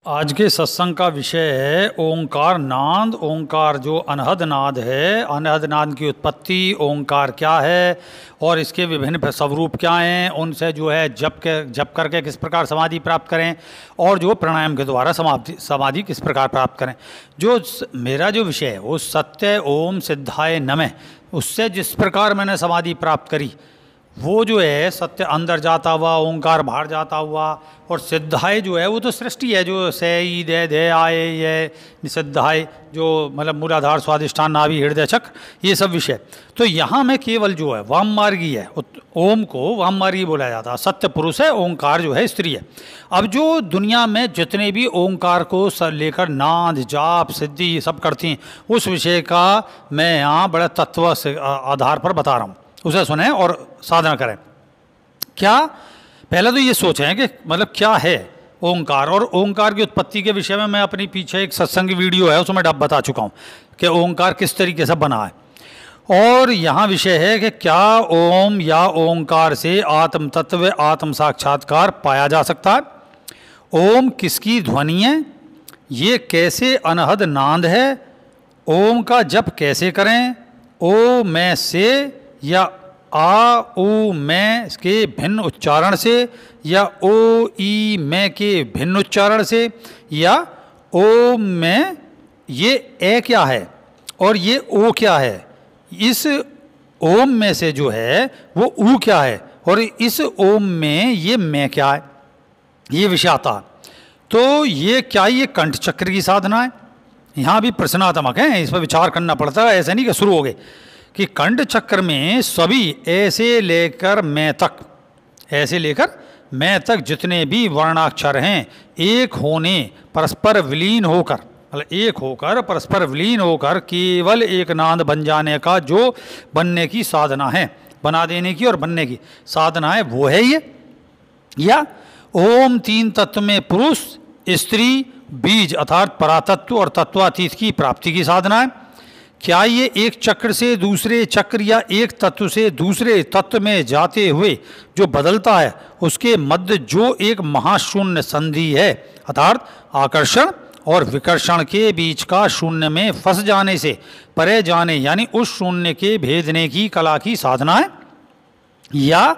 आज के सत्संग का विषय है ओंकार नाद। ओंकार जो अनहद नाद है, अनहद नाद की उत्पत्ति, ओंकार क्या है और इसके विभिन्न स्वरूप क्या हैं, उनसे जो है जप करके किस प्रकार समाधि प्राप्त करें और जो प्राणायाम के द्वारा समाधि किस प्रकार प्राप्त करें। जो मेरा जो विषय है वो सत्य ओम सिद्धाय नमः, उससे जिस प्रकार मैंने समाधि प्राप्त करी वो जो है सत्य अंदर जाता हुआ, ओंकार बाहर जाता हुआ, और सिद्धाय जो है वो तो सृष्टि है, जो से ई दे दे आए ये निसिद्धाय, जो मतलब मूलाधार स्वादिष्ठान नाभि हृदय चक्र, ये सब विषय। तो यहाँ में केवल जो है वाम मार्गी है, ओम को वाम मार्गी बोला जाता है, सत्य पुरुष है, ओंकार जो है स्त्री है। अब जो दुनिया में जितने भी ओंकार को लेकर नाद जाप सिद्धि सब करती हैं, उस विषय का मैं यहाँ बड़े तत्व से आधार पर बता रहा हूँ, उसे सुने और साधना करें। क्या पहले तो ये सोचें कि मतलब क्या है ओंकार, और ओंकार की उत्पत्ति के विषय में मैं अपनी पीछे एक सत्संग की वीडियो है उसमें बता चुका हूँ कि ओंकार किस तरीके से बना है। और यहाँ विषय है कि क्या ओम या ओंकार से आत्म तत्व आत्म साक्षात्कार पाया जा सकता है। ओम किसकी ध्वनि है, ये कैसे अनहद नाद है, ओम का जप कैसे करें, ओ मैं से या आ ऊ मैं के भिन्न उच्चारण से, या ओ ई मैं के भिन्न उच्चारण से, या ओ मैं ये ए क्या है और ये ओ क्या है, इस ओम में से जो है वो ऊ क्या है और इस ओम में ये मैं क्या है, ये विषय आता। तो ये क्या, ये कंठ चक्र की साधना है। यहाँ भी प्रश्नात्मक है, इस पर विचार करना पड़ता है, ऐसे नहीं कि शुरू हो गए कि कंठ चक्र में सभी ऐसे लेकर मैं तक, ऐसे लेकर मैं तक जितने भी वर्णाक्षर हैं एक होने परस्पर विलीन होकर, मतलब एक होकर परस्पर विलीन होकर केवल एक नाद बन जाने का जो बनने की साधना है, बना देने की और बनने की साधना है, वो है ये। या ओम तीन तत्व में पुरुष स्त्री बीज अर्थात परातत्व और तत्वातीत की प्राप्ति की साधना है। क्या ये एक चक्र से दूसरे चक्र या एक तत्व से दूसरे तत्व में जाते हुए जो बदलता है उसके मध्य जो एक महाशून्य संधि है, अर्थात आकर्षण और विकर्षण के बीच का शून्य में फंस जाने से परे जाने, यानी उस शून्य के भेदने की कला की साधना है। या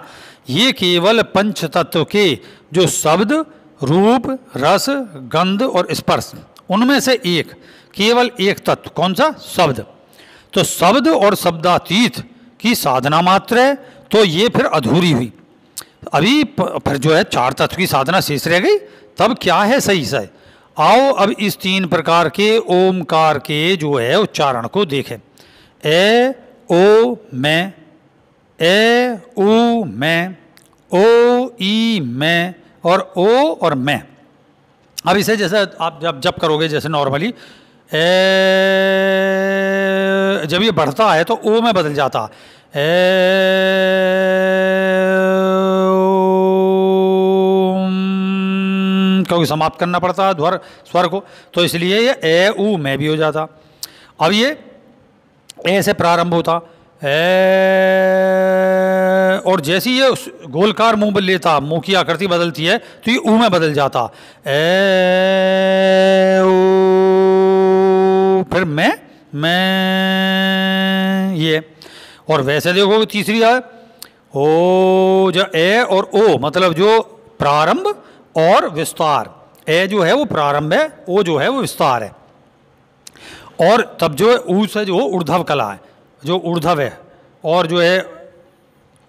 ये केवल पंच तत्व के जो शब्द रूप रस गंध और स्पर्श, उनमें से एक केवल एक तत्व, कौन सा, शब्द, तो शब्द और शब्दातीत की साधना मात्र है, तो ये फिर अधूरी हुई। अभी फिर जो है चार तत्व की साधना शेष रह गई, तब क्या है सही से। आओ अब इस तीन प्रकार के ओमकार के जो है उच्चारण को देखें। ए ओ मैं, ए ऊ मैं, ओ ई मैं और ओ और मैं। अब इसे जैसे आप जब करोगे जैसे नॉर्मली जब ये बढ़ता है तो ओ में बदल जाता है, क्योंकि समाप्त करना पड़ता है स्वर को, तो इसलिए ये ए ऊ में भी हो जाता। अब ये ए से प्रारंभ होता और जैसे ये गोलकार मुंह लेता, मुंह की आकृति बदलती है तो ये ऊ में बदल जाता, ए ऊ, फिर मैं ये। और वैसे देखो तीसरी है ओ, जो ए और ओ मतलब जो प्रारंभ और विस्तार, ए जो है वो प्रारंभ है, ओ जो है वो विस्तार है। और तब जो है ऊ से जो ऊर्ध्व कला है, जो ऊर्ध्व है, और जो है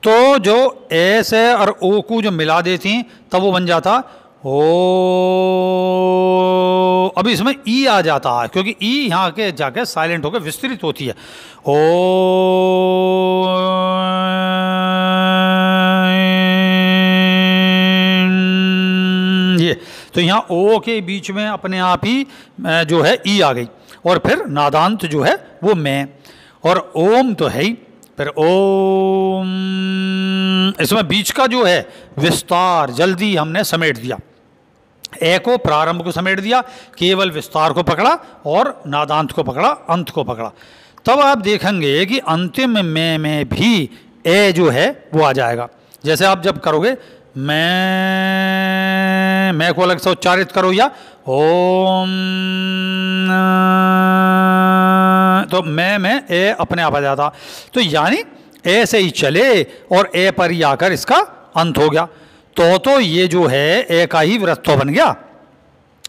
तो जो ए से और ओ को जो मिला देती तब वो बन जाता ओ। अभी इसमें ई आ जाता है क्योंकि ई यहाँ के जाके साइलेंट होकर विस्तृत होती है, ओ ये। तो यहाँ ओ के बीच में अपने आप ही जो है ई आ गई, और फिर नादांत जो है वो मैं, और ओम तो है ही, फिर ओम, इसमें बीच का जो है विस्तार जल्दी हमने समेट दिया, ए को प्रारंभ को समेट दिया, केवल विस्तार को पकड़ा और नादांत को पकड़ा, अंत को पकड़ा। तब आप देखेंगे कि अंतिम में भी ए जो है वो आ जाएगा। जैसे आप जब करोगे मैं को अलग से उच्चारित करो या ओम, तो मैं में ए अपने आप आ जाता। तो यानी ऐसे ही चले और ए पर ही आकर इसका अंत हो गया। तो ये जो है ए का ही वृत्तो बन गया।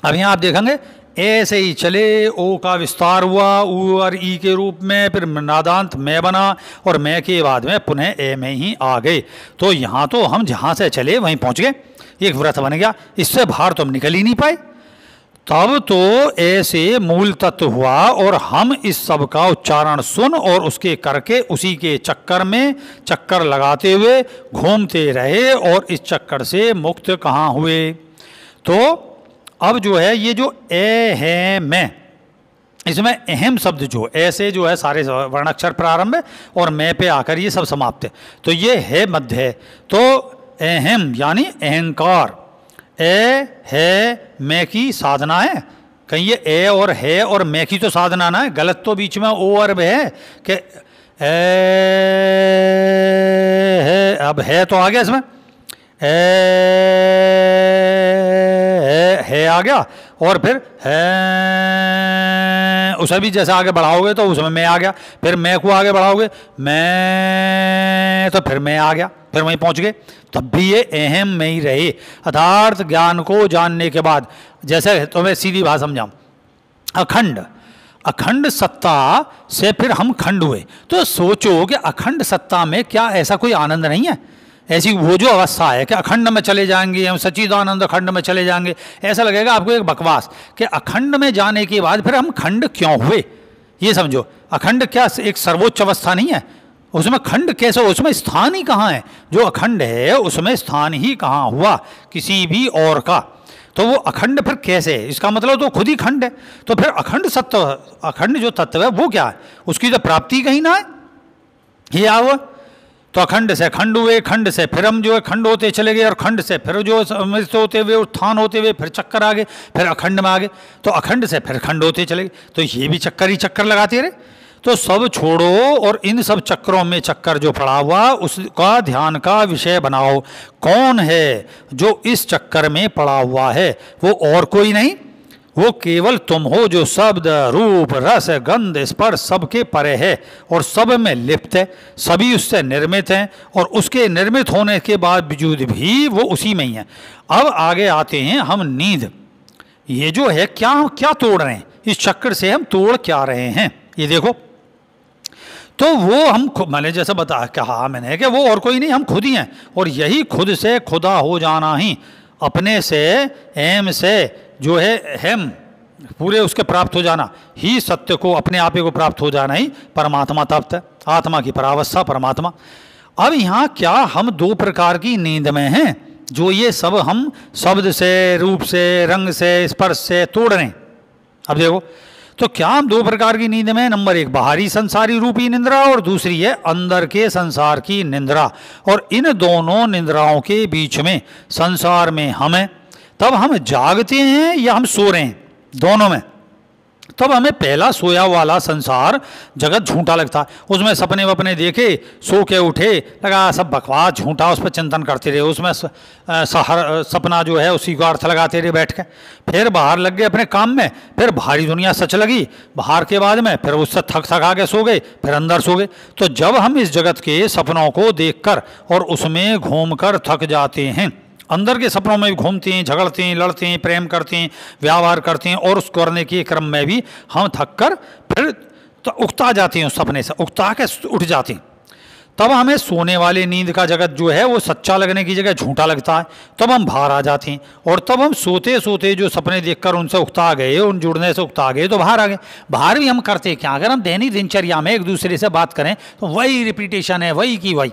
अब यहाँ आप देखेंगे ऐसे ही चले, ओ का विस्तार हुआ ऊ और ई के रूप में, फिर नादांत मैं बना और मैं के बाद में पुनः ए में ही आ गए। तो यहाँ तो हम जहाँ से चले वहीं पहुँच गए, एक व्रत बन गया, इससे बाहर तो हम निकल ही नहीं पाए। तब तो ऐसे मूल तत्व हुआ और हम इस सब का उच्चारण सुन और उसके करके उसी के चक्कर में चक्कर लगाते हुए घूमते रहे और इस चक्कर से मुक्त कहाँ हुए। तो अब जो है ये जो ए है मैं, इसमें अहम शब्द जो ऐसे जो है सारे वर्णाक्षर प्रारंभ है और मैं पे आकर ये सब समाप्त है। तो ये है मध्य है। तो अहम यानी अहंकार, ए है मैं की साधना है। कहीं ये ए और है और मैं की तो साधना ना है, गलत तो बीच में ओ और है कि है, अब है तो आ गया इसमें है आ गया और फिर है उसे भी जैसे आगे बढ़ाओगे तो उसमें मैं आ गया, फिर मैं को आगे बढ़ाओगे मैं, तो फिर मैं आ गया, फिर वहीं पहुंच गए। तब भी ये अहम में ही रहे। यथार्थ ज्ञान को जानने के बाद, जैसे तुम्हें सीधी बात समझाऊं, अखंड अखंड सत्ता से फिर हम खंड हुए। तो सोचो कि अखंड सत्ता में क्या ऐसा कोई आनंद नहीं है? ऐसी वो जो अवस्था है कि अखंड में चले जाएंगे हम, सच्चिदानंद खंड में चले जाएंगे, ऐसा लगेगा आपको एक बकवास कि अखंड में जाने के बाद फिर हम खंड क्यों हुए। ये समझो, अखंड क्या एक सर्वोच्च अवस्था नहीं है? उसमें खंड कैसे, उसमें स्थान ही कहाँ है? जो अखंड है उसमें स्थान ही कहाँ हुआ किसी भी और का? तो वो अखंड फिर कैसे है? इसका मतलब तो खुद ही खंड है। तो फिर अखंड सत्य, अखंड जो तत्व है वो क्या है? उसकी तो प्राप्ति कहीं ना है। ये आओ, तो अखंड से खंड हुए, खंड से फिर हम जो है खंड होते चले गए और खंड से फिर जो मृत होते हुए उत्थान होते हुए फिर चक्कर आ गए, फिर अखंड में आ गए, तो अखंड से फिर खंड होते चले गए। तो ये भी चक्कर ही चक्कर लगाते रहे। तो सब छोड़ो और इन सब चक्करों में चक्कर जो पड़ा हुआ उसका ध्यान का विषय बनाओ। कौन है जो इस चक्कर में पड़ा हुआ है? वो और कोई नहीं, वो केवल तुम हो जो शब्द रूप रस गंध स्पर्श सबके परे है और सब में लिप्त है, सभी उससे निर्मित हैं और उसके निर्मित होने के बावजूद भी वो उसी में ही है। अब आगे आते हैं हम नींद। ये जो है क्या क्या तोड़ रहे हैं? इस चक्कर से हम तोड़ क्या रहे हैं? ये देखो, तो वो हम मैंने जैसे कहा मैंने कि वो और कोई नहीं, हम खुद ही हैं। और यही खुद से खुदा हो जाना ही, अपने से एम से जो है हम पूरे उसके प्राप्त हो जाना ही, सत्य को अपने आप ही को प्राप्त हो जाना ही परमात्मा तत्व है, आत्मा की परावस्था परमात्मा। अब यहाँ क्या हम दो प्रकार की नींद में हैं जो ये सब हम शब्द से रूप से रंग से स्पर्श से तोड़ रहे हैं। अब देखो, तो क्या हम दो प्रकार की नींद में? नंबर एक बाहरी संसारी रूपी निंद्रा और दूसरी है अंदर के संसार की निंद्रा। और इन दोनों निंद्राओं के बीच में संसार में हम हैं। तब हम जागते हैं या हम सो रहे हैं? दोनों में। तब हमें पहला सोया वाला संसार जगत झूठा लगता है, उसमें सपने वपने देखे, सो के उठे, लगा सब बकवास झूठा, उस पर चिंतन करते रहे, उसमें सपना जो है उसी को अर्थ लगाते रहे बैठ के। फिर बाहर लग गए अपने काम में, फिर बाहरी दुनिया सच लगी, बाहर के बाद में फिर उससे थका के सो गए, फिर अंदर सो गए। तो जब हम इस जगत के सपनों को देखकर और उसमें घूमकर थक जाते हैं, अंदर के सपनों में भी घूमते हैं, झगड़ते हैं, लड़ते हैं, प्रेम करते हैं, व्यवहार करते हैं और उस करने के क्रम में भी हम थक कर फिर तो उकता जाते हैं, उस सपने से उकता के उठ जाते हैं। तब हमें सोने वाले नींद का जगत जो है वो सच्चा लगने की जगह झूठा लगता है। तब हम बाहर आ जाते हैं और तब हम सोते सोते जो सपने देखकर उनसे उकता गए, उन जुड़ने से उकता गए, तो बाहर आ गए। बाहर भी हम करते क्या? अगर हम दैनिक दिनचर्या में एक दूसरे से बात करें तो वही रिपीटेशन है, वही की वही,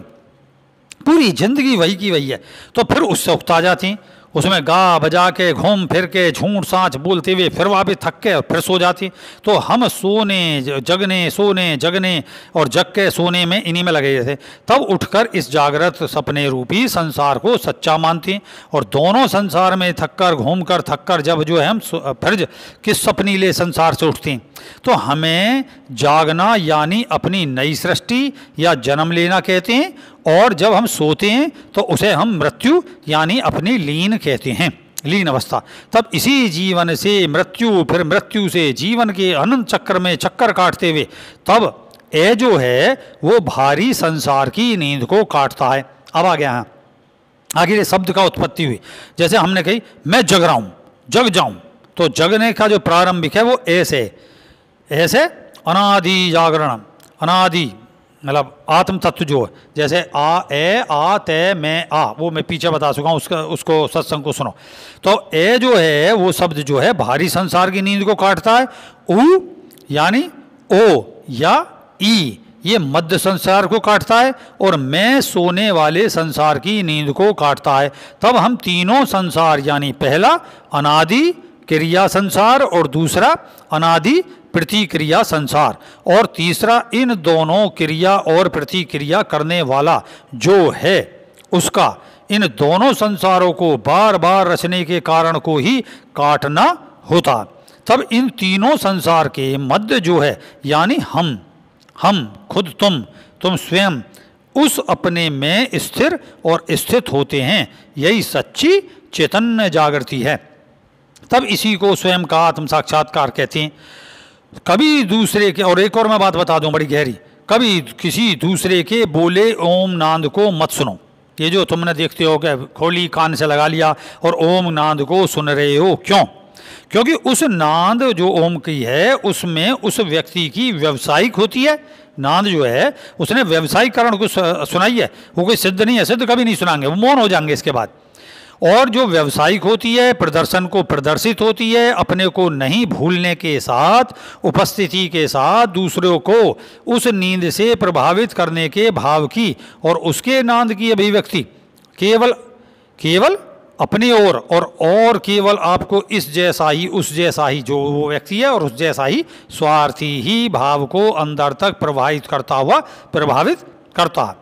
पूरी जिंदगी वही की वही है। तो फिर उससे उकता जाती हैं, उसमें गा बजा के घूम फिर के झूठ साँच बोलते हुए फिर वापस थक के और फिर सो जाती। तो हम सोने जगने और जग के सोने में इन्हीं में लगे थे। तब उठकर इस जागृत सपने रूपी संसार को सच्चा मानती और दोनों संसार में थक कर जब जो है हम फिर किस सपनीले संसार से उठती हैं, तो हमें जागना यानी अपनी नई सृष्टि या जन्म लेना कहते हैं। और जब हम सोते हैं तो उसे हम मृत्यु यानी अपनी लीन कहते हैं। लीन अवस्था। तब इसी जीवन से मृत्यु, फिर मृत्यु से जीवन के अनंत चक्र में चक्कर काटते हुए तब ए जो है वो भारी संसार की नींद को काटता है। अब आ गया यहाँ आखिर शब्द का उत्पत्ति हुई। जैसे हमने कही मैं जग रहा हूँ, जग जाऊँ, तो जगने का जो प्रारंभिक है वो ऐसे ऐसे अनादि जागरण, अनादि मतलब आत्म तत्व जो है, जैसे आ ए आ ते मैं आ, वो मैं पीछे बता चुका हूँ, उसको सत्संग को सुनो। तो ए जो है वो शब्द जो है भारी संसार की नींद को काटता है। उ यानी ओ या ई ये मध्य संसार को काटता है, और मैं सोने वाले संसार की नींद को काटता है। तब हम तीनों संसार यानी पहला अनादि क्रिया संसार और दूसरा अनादि प्रतिक्रिया संसार और तीसरा इन दोनों क्रिया और प्रतिक्रिया करने वाला जो है उसका इन दोनों संसारों को बार बार रचने के कारण को ही काटना होता। तब इन तीनों संसार के मध्य जो है यानी हम खुद तुम स्वयं उस अपने में स्थिर और स्थित होते हैं, यही सच्ची चैतन्य जागृति है। तब इसी को स्वयं का आत्म साक्षात्कार कहते हैं। कभी दूसरे के, और एक और मैं बात बता दूं बड़ी गहरी, कभी किसी दूसरे के बोले ओम नाद को मत सुनो। ये जो तुमने देखते हो कि खोली कान से लगा लिया और ओम नाद को सुन रहे हो, क्यों? क्योंकि उस नाद जो ओम की है उसमें उस व्यक्ति की व्यावसायिक होती है। नाद जो है उसने व्यावसायिकरण को सुनाई है, वो कोई सिद्ध नहीं है, सिद्ध कभी नहीं सुनाएंगे, वो मौन हो जाएंगे इसके बाद। और जो व्यावसायिक होती है प्रदर्शन को प्रदर्शित होती है, अपने को नहीं भूलने के साथ, उपस्थिति के साथ दूसरों को उस नींद से प्रभावित करने के भाव की और उसके नाद की अभिव्यक्ति केवल अपनी ओर और केवल आपको इस जैसा ही उस जैसा ही जो वो व्यक्ति है और उस जैसा ही स्वार्थी ही भाव को अंदर तक प्रभावित करता है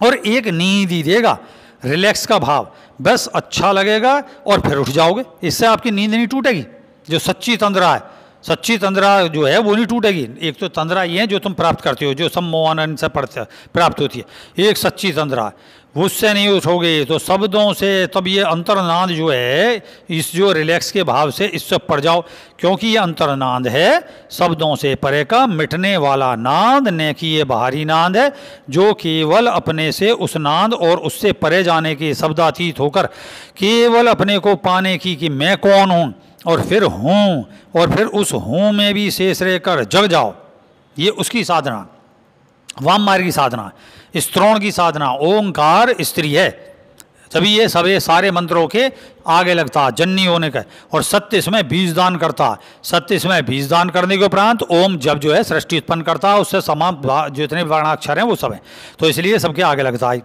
और एक नींद ही देगा, रिलैक्स का भाव, बस अच्छा लगेगा और फिर उठ जाओगे। इससे आपकी नींद नहीं टूटेगी। जो सच्ची तंद्रा है, सच्ची तंद्रा जो है वो नहीं टूटेगी। एक तो तंद्रा ये है जो तुम प्राप्त करते हो, जो सम्मोहन से प्राप्त होती है, एक सच्ची तंद्रा है, उससे नहीं उठोगे तो शब्दों से। तब ये अंतर्नाद जो है इस जो रिलैक्स के भाव से इससे पड़ जाओ, क्योंकि ये अंतर्नाद है शब्दों से परे का मिटने वाला नाद, न कि ये बाहरी नाद है जो केवल अपने से उस नाद और उससे परे जाने के शब्दातीत होकर केवल अपने को पाने की कि मैं कौन हूँ और फिर हूँ और फिर उस हूँ में भी शेष रहकर जग जाओ। ये उसकी साधना, वाम मार्ग की साधना, स्त्रोण की साधना। ओंकार स्त्री है, तभी ये सभी सारे मंत्रों के आगे लगता जन्नी होने का। और सत्य इसमें बीजदान करता, सत्य इसमें बीजदान करने के उपरांत ओम जब जो है सृष्टि उत्पन्न करता है, उससे समान जितने वर्णाक्षर हैं वो सब हैं, तो इसलिए सबके आगे लगता है।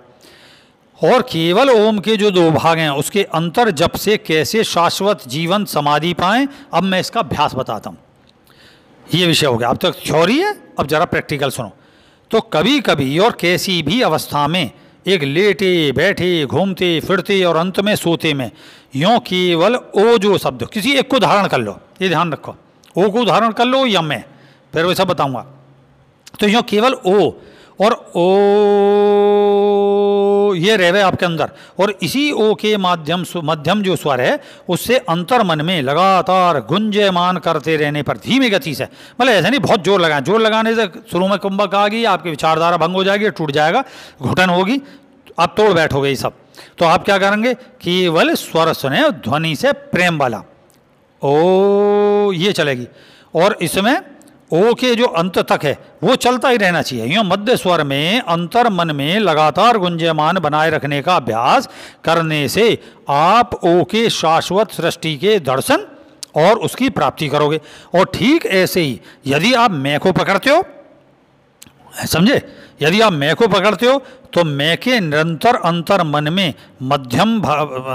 और केवल ओम के जो दो भाग हैं उसके अंतर जप से कैसे शाश्वत जीवन समाधि पाएं, अब मैं इसका अभ्यास बताता हूँ। ये विषय हो गया, अब तक थ्योरी है, अब जरा प्रैक्टिकल सुनो। तो कभी कभी और कैसी भी अवस्था में एक लेटे बैठे घूमते फिरते और अंत में सोते में यों केवल ओ जो शब्द, किसी एक को धारण कर लो, ये ध्यान रखो, ओ को धारण कर लो या मैं, फिर वैसा बताऊंगा। तो यों केवल ओ और ओ ये रहे आपके अंदर, और इसी ओ के मध्यम जो स्वर है उससे अंतर मन में लगातार गुंजयमान करते रहने पर धीमी गति से, मतलब ऐसा नहीं बहुत जोर लगाएं, जोर लगाने से शुरू में कुंभक आ गई, आपकी विचारधारा भंग हो जाएगी, टूट जाएगा, घुटन होगी, आप तोड़ बैठोगे ये सब। तो आप क्या करेंगे, केवल स्वर सुने ध्वनि से प्रेम वाला ओ ये चलेगी, और इसमें ओ के जो अंत तक है वो चलता ही रहना चाहिए। यूँ मध्य स्वर में अंतर मन में लगातार गुंजयमान बनाए रखने का अभ्यास करने से आप ओ के शाश्वत सृष्टि के दर्शन और उसकी प्राप्ति करोगे। और ठीक ऐसे ही यदि आप मैं को पकड़ते हो, समझे, यदि आप मैं को पकड़ते हो तो मैं के निरंतर अंतर मन में मध्यम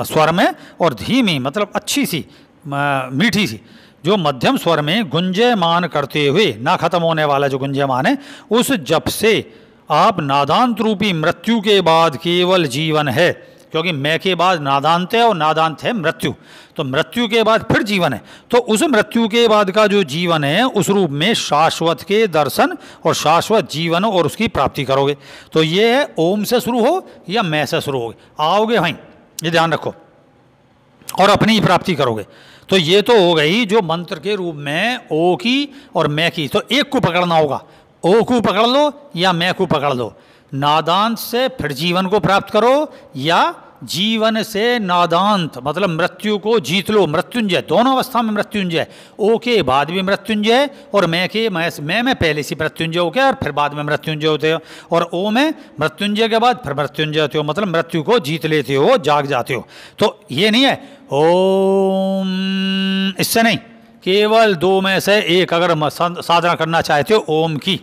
स्वर में और धीमी मतलब अच्छी सी मीठी सी जो मध्यम स्वर में गुंजयमान करते हुए ना खत्म होने वाला जो गुंजयमान है, उस जप से आप नादांत रूपी मृत्यु के बाद केवल जीवन है, क्योंकि मैं के बाद नादांत है और नादांत है मृत्यु, तो मृत्यु के बाद फिर जीवन है, तो उस मृत्यु के बाद का जो जीवन है उस रूप में शाश्वत के दर्शन और शाश्वत जीवन और उसकी प्राप्ति करोगे। तो ये है ओम से शुरू हो या मैं से शुरू हो, आओगे भाई, ये ध्यान रखो। और अपनी ही प्राप्ति करोगे। तो ये तो हो गई जो मंत्र के रूप में ओ की और मैं की। तो एक को पकड़ना होगा, ओ को पकड़ लो या मैं को पकड़ लो। नादांत से फिर जीवन को प्राप्त करो या जीवन से नादांत मतलब मृत्यु को जीत लो। मृत्युंजय, दोनों अवस्था में मृत्युंजय, ओ के बाद भी मृत्युंजय और मैं के मैं में पहले से मृत्युंजय हो गया और फिर बाद में मृत्युंजय होते हो, और ओ में मृत्युंजय के बाद फिर मृत्युंजय होते हो, मतलब मृत्यु को जीत लेते हो, जाग जाते हो। तो ये नहीं है ओम, इससे नहीं, केवल दो में से एक अगर साधना करना चाहते हो ओम की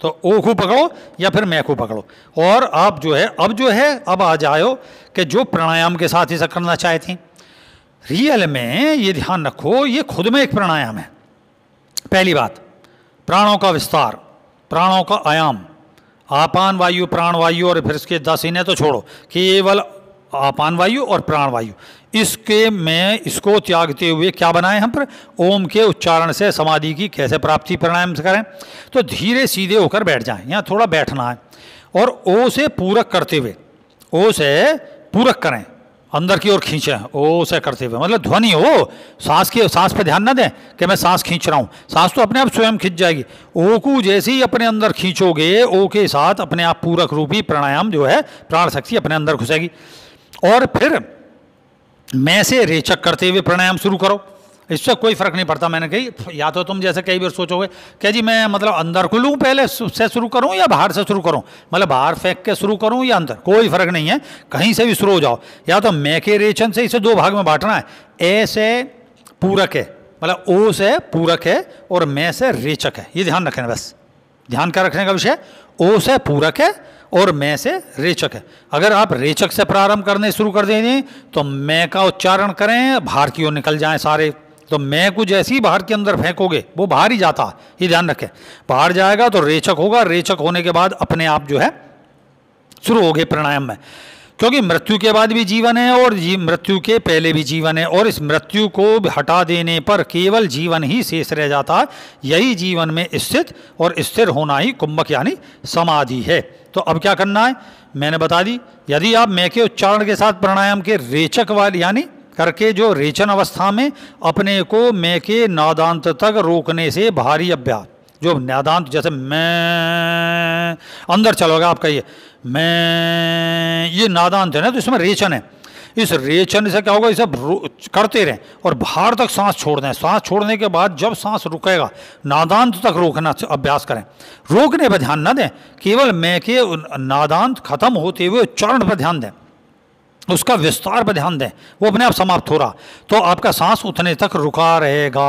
तो ओ को पकड़ो या फिर मैं को पकड़ो। और आप जो है अब आ जाओ कि जो प्राणायाम के साथ ऐसा करना चाहते हैं, रियल में ये ध्यान रखो ये खुद में एक प्राणायाम है। पहली बात, प्राणों का विस्तार, प्राणों का आयाम, आपान वायु प्राण वायु और फिर इसके 10 इन्हें तो छोड़ो, केवल आपान वायु और प्राण वायु, इसके में इसको त्यागते हुए क्या बनाए हम पर ओम के उच्चारण से समाधि की कैसे प्राप्ति प्राणायाम से करें। तो धीरे सीधे होकर बैठ जाएं, यहाँ थोड़ा बैठना है और ओ से पूरक करते हुए, ओ से पूरक करें, अंदर की ओर खींचें ओ से करते हुए, मतलब ध्वनि हो, सांस पे ध्यान ना दें कि मैं सांस खींच रहा हूँ, सांस तो अपने आप स्वयं खींच जाएगी। ओ को जैसे ही अपने अंदर खींचोगे ओ के साथ अपने आप पूरक रूपी प्राणायाम जो है प्राण शक्ति अपने अंदर घुसेगी। और फिर मैं से रेचक करते हुए प्राणायाम शुरू करो, इससे कोई फर्क नहीं पड़ता। मैंने कही या तो तुम जैसे कई बार सोचोगे क्या जी मैं मतलब अंदर को लूँ पहले से शुरू करूँ या बाहर से शुरू करूँ, मतलब बाहर फेंक के शुरू करूँ या अंदर, कोई फर्क नहीं है, कहीं से भी शुरू हो जाओ। या तो मैं के रेचन से इसे 2 भाग में बांटना है, ए से पूरक है मतलब ओ से पूरक है और मैं से रेचक है, ये ध्यान रखना, बस ध्यान का रखने का विषय, ओ से पूरक है और मैं से रेचक है। अगर आप रेचक से प्रारंभ करने शुरू कर देंगे तो मैं का उच्चारण करें बाहर की ओर निकल जाएं सारे, तो मैं को जैसे ही बाहर के अंदर फेंकोगे वो बाहर ही जाता, ये ध्यान रखें, बाहर जाएगा तो रेचक होगा, रेचक होने के बाद अपने आप जो है शुरू हो गए प्राणायाम में। क्योंकि मृत्यु के बाद भी जीवन है और मृत्यु के पहले भी जीवन है, और इस मृत्यु को हटा देने पर केवल जीवन ही शेष रह जाता है। यही जीवन में स्थित और स्थिर होना ही कुंभक यानी समाधि है। तो अब क्या करना है मैंने बता दी। यदि आप मैं के उच्चारण के साथ प्राणायाम के रेचक वाली यानी करके जो रेचन अवस्था में अपने को मैं के नादांत तक रोकने से बाहरी अभ्यास, जो नादांत जैसे मैं अंदर चलोगा आपका ये मैं, ये नादांत है ना, तो इसमें रेचन है। इस रेचन से क्या होगा, इसे करते रहें और बाहर तक सांस छोड़ दें। सांस छोड़ने के बाद जब सांस रुकेगा नादांत तक रोकना अभ्यास करें। रोकने पर ध्यान न दें, केवल मैं के नादांत खत्म होते हुए उच्चारण पर ध्यान दें, उसका विस्तार पर ध्यान दें, वो अपने आप समाप्त हो रहा, तो आपका सांस उतने तक रुका रहेगा।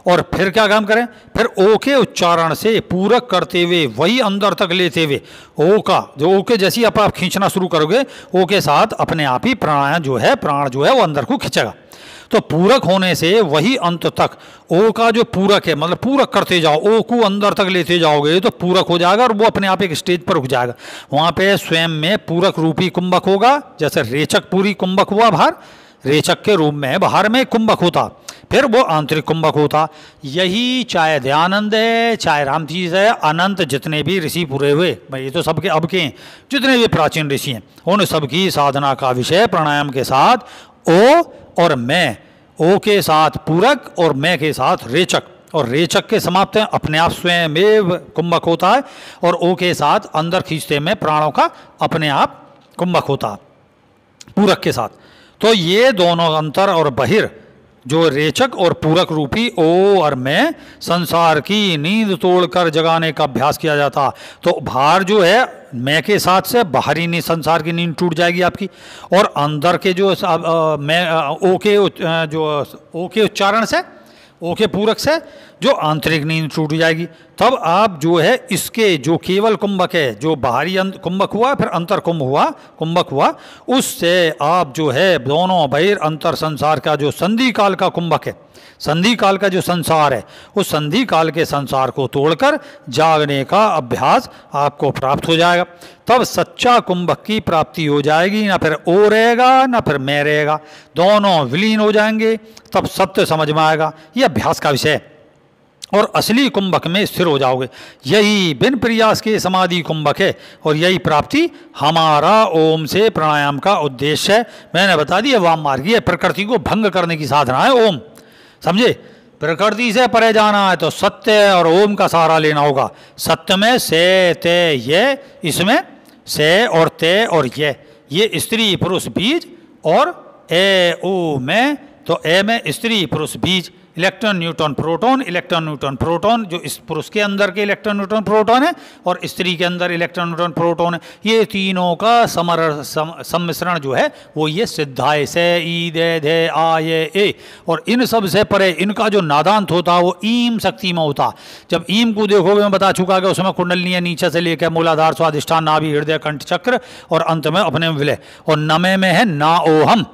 और फिर क्या काम करें, फिर ओ के उच्चारण से पूरक करते हुए वही अंदर तक लेते हुए ओ का जो ओ के जैसी आप खींचना शुरू करोगे ओ के साथ अपने आप ही प्राणायाम जो है प्राण जो है वो अंदर को खींचेगा। तो पूरक होने से वही अंत तक ओ का जो पूरक है मतलब पूरक करते जाओ, ओ को अंदर तक लेते जाओगे तो पूरक हो जाएगा और वो अपने आप एक स्टेज पर रुक जाएगा। वहाँ पे स्वयं में पूरक रूपी कुंभक होगा, जैसे रेचक पूरी कुंभक हुआ बाहर, रेचक के रूप में बाहर में कुंभक होता, फिर वो आंतरिक कुंभक होता। यही चाहे दयानंद है चाहे रामतीज है, अनंत जितने भी ऋषि पूरे हुए, भाई ये तो सबके अब के जितने भी प्राचीन ऋषि हैं उन सबकी साधना का विषय प्राणायाम के साथ ओ और मैं, ओ के साथ पूरक और मैं के साथ रेचक, और रेचक के समाप्त हैं अपने आप स्वयं में कुंभक होता है, और ओ के साथ अंदर खींचते में प्राणों का अपने आप कुंभक होता है पूरक के साथ। तो ये दोनों अंतर और बहिर जो रेचक और पूरक रूपी ओ और मैं, संसार की नींद तोड़कर जगाने का अभ्यास किया जाता। तो बाहर जो है मैं के साथ से बाहरी नींद संसार की नींद टूट जाएगी आपकी, और अंदर के जो मैं ओ के उच्चारण से ओ के पूरक से जो आंतरिक नींद टूट जाएगी। तब आप जो है इसके जो केवल कुंभक है, जो बाहरी कुंभक हुआ फिर अंतर कुंभक हुआ, उससे आप जो है दोनों बहिर अंतर संसार का जो संधि काल का कुंभक है, संधि काल का जो संसार है, उस संधि काल के संसार को तोड़कर जागने का अभ्यास आपको प्राप्त हो जाएगा। तब सच्चा कुंभक की प्राप्ति हो जाएगी, ना फिर ओ रहेगा ना फिर मैं रहेगा, दोनों विलीन हो जाएंगे, तब सत्य समझ में आएगा। ये अभ्यास का विषय है। और असली कुंभक में स्थिर हो जाओगे। यही बिन प्रयास के समाधि कुंभक है और यही प्राप्ति हमारा ओम से प्राणायाम का उद्देश्य है। मैंने बता दिया वाम मार्गी है, प्रकृति को भंग करने की साधना है ओम, समझे। प्रकृति से परे जाना है तो सत्य और ओम का सहारा लेना होगा। सत्य में से ते ये, इसमें से और ते और ये स्त्री पुरुष बीज, और ए ऊ में तो ए में स्त्री पुरुष बीज, electron neutron proton, electron neutron proton, जो इस पुरुष के अंदर के इलेक्ट्रॉन न्यूट्रॉन प्रोटॉन है और स्त्री के अंदर इलेक्ट्रॉन न्यूट्रॉन प्रोटॉन है। ये तीनों का सम्मिश्रण जो है वो ये सिद्धाय से ई दे धे आ ये ए, और इन सब से परे इनका जो नादांत होता वो ईम शक्ति में होता। जब ईम को देखोगे मैं बता चुका कि उसमें कुंडलिनी है, नीचे से लेकर मूलाधार स्वादिष्ठान नाभि हृदय कंठ चक्र और अंत में अपने विलय, और नमे में है ना ओहम,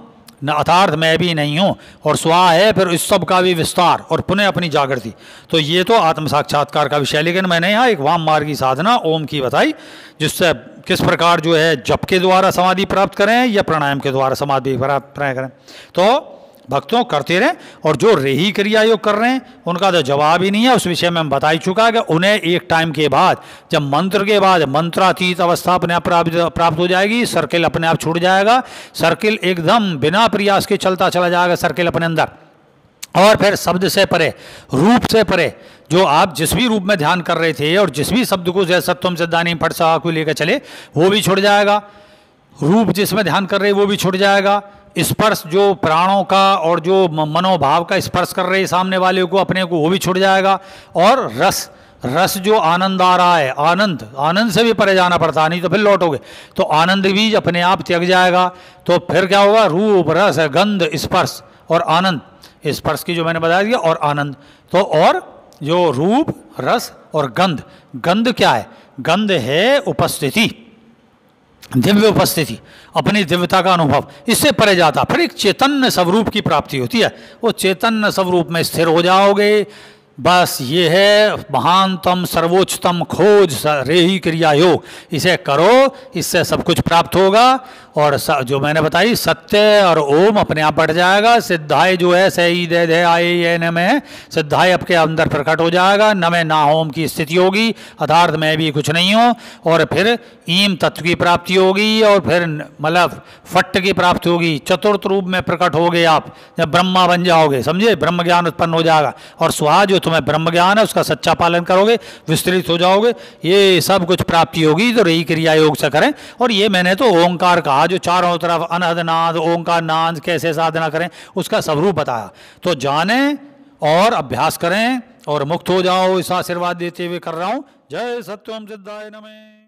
न अर्थार्थ मैं भी नहीं हूँ, और स्वा है फिर इस सब का भी विस्तार और पुनः अपनी जागृति। तो ये तो आत्म साक्षात्कार का विषय, लेकिन मैंने यहाँ एक वाम मार्गी साधना ओम की बताई, जिससे किस प्रकार जो है जप के द्वारा समाधि प्राप्त करें या प्राणायाम के द्वारा समाधि प्राप्त करें। तो भक्तों करते रहें, और जो रेही क्रिया योग कर रहे हैं उनका तो जवाब ही नहीं है, उस विषय में हम बता ही चुका है कि उन्हें एक टाइम के बाद, जब मंत्र के बाद मंत्रातीत अवस्था अपने आप प्राप्त हो जाएगी, सर्किल अपने आप छूट जाएगा, सर्किल एकदम बिना प्रयास के चलता चला जाएगा सर्किल अपने अंदर, और फिर शब्द से परे, रूप से परे, जो आप जिस भी रूप में ध्यान कर रहे थे और जिस भी शब्द को जैसे सत्वम सिद्धानी फट सा को लेकर चले वो भी छूट जाएगा, रूप जिसमें ध्यान कर रहे वो भी छूट जाएगा, स्पर्श जो प्राणों का और जो मनोभाव का स्पर्श कर रहे सामने वाले को अपने को वो भी छूट जाएगा, और रस जो आनंद आ रहा है, आनंद से भी परे जाना पड़ता है, नहीं तो फिर लौटोगे, तो आनंद बीज अपने आप त्याग जाएगा। तो फिर क्या होगा, रूप रस गंध स्पर्श और आनंद, स्पर्श की जो मैंने बता दिया और आनंद, तो और जो रूप रस और गंध क्या है, गंध है उपस्थिति, दिव्य उपस्थिति, अपनी दिव्यता का अनुभव, इससे परे जाता। फिर एक चैतन्य स्वरूप की प्राप्ति होती है, वो चैतन्य स्वरूप में स्थिर हो जाओगे। बस ये है महानतम सर्वोच्चतम खोज रेही क्रिया योग, इसे करो, इससे सब कुछ प्राप्त होगा। और जो मैंने बताई सत्य और ओम अपने आप बढ़ जाएगा। सिद्धाय जो है सही दे दे आए न में सिद्धाय आपके अंदर प्रकट हो जाएगा, न में ना ओम की स्थिति होगी, अर्थात मैं भी कुछ नहीं हूँ, और फिर ईम तत्व की प्राप्ति होगी, और फिर मतलब फट्ट की प्राप्ति होगी, चतुर्थ रूप में प्रकट होगे आप, जब ब्रह्मा बन जाओगे, समझे, ब्रह्म ज्ञान उत्पन्न हो जाएगा, और स्वा जो तुम्हें ब्रह्म ज्ञान है उसका सच्चा पालन करोगे, विस्तृत हो जाओगे, ये सब कुछ प्राप्ति होगी। तो रही क्रिया योग से करें। और ये मैंने तो ओंकार कहा, जो चारों तरफ अनहद नाद ओंकार नाद कैसे साधना करें उसका स्वरूप बताया, तो जाने और अभ्यास करें और मुक्त हो जाओ, इस आशीर्वाद देते हुए कर रहा हूं। जय सत्यम सिद्धाय नमः।